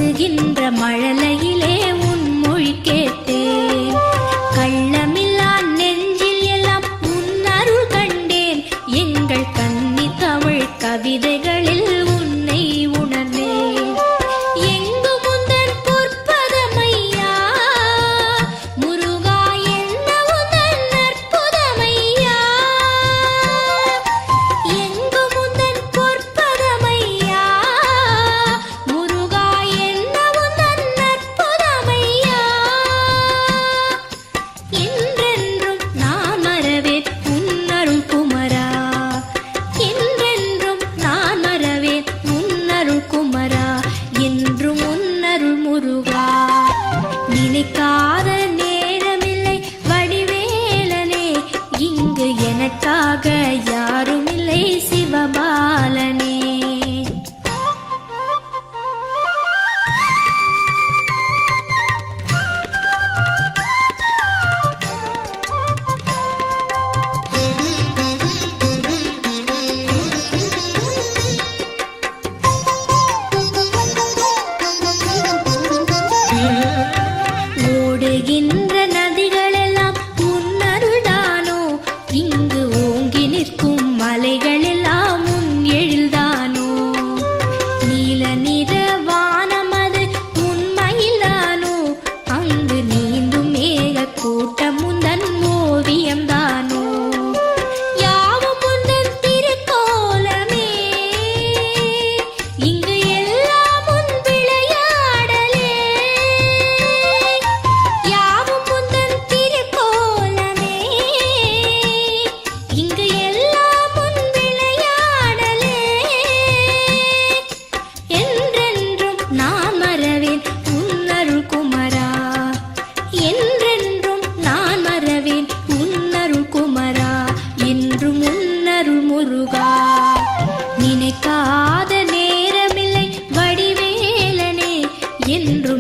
கொட்டுகின்ற மழலையிலே உன் மொழி கேட்டேன். கள்ளமில்லா நெஞ்சில் எல்லாம் உன் அருள் கண்டேன். எங்கள் கன்னி தமிழ் கவிதைகளில் உன்னை உணர்ந்தேன். எங்கு முந்தன் பொற்பதமையா முருகா, என்ன உந்தன் அற்புதமையா. எங்கு முந்தன் பொற்பதமையா முருகா, என்ன உந்தன் அற்புதமையா. என்றென்றும் நான் மறவேன் உன்னருள் குமரா. என்றென்றும் நான் மறவேன் உன்னருள் குமரா. என்றும் உன்னருள் முருகா. நினைக்காத நேரமில்லை வடிவேலனே, இங்கு எனக்காக யாருமில்லை சிவபாலனே. ஓடுகின்ற நதிகளெல்லாம் உன்னருள்தானோ. இங்கு ஓங்கி நிற்கும் மலைகளெல்லாம் உன் எழில்தானோ. நீல நிற வானமது உண்மையில்தானோ. அங்கு நீந்தும் மேக கூட்டம் உந்தன் ஓவியம்தானோ. யாவும் உந்தன் திருக்கோலமே, இங்கு எல்லாம் உன் விளையாடலே. யாவும் உந்தன் திருக்கோலமே, இங்கு எல்லாம் உன் விளையாடலே. என்றென்றும் நான் மறவேன் உன்னருள் குமரா. என்றென்றும் நான் மறவேன் உன்னருள் குமரா. என்றும் உன்னருள் முருகா. நினைக்காத நேரமில்லை வடிவேலனே, என்றும்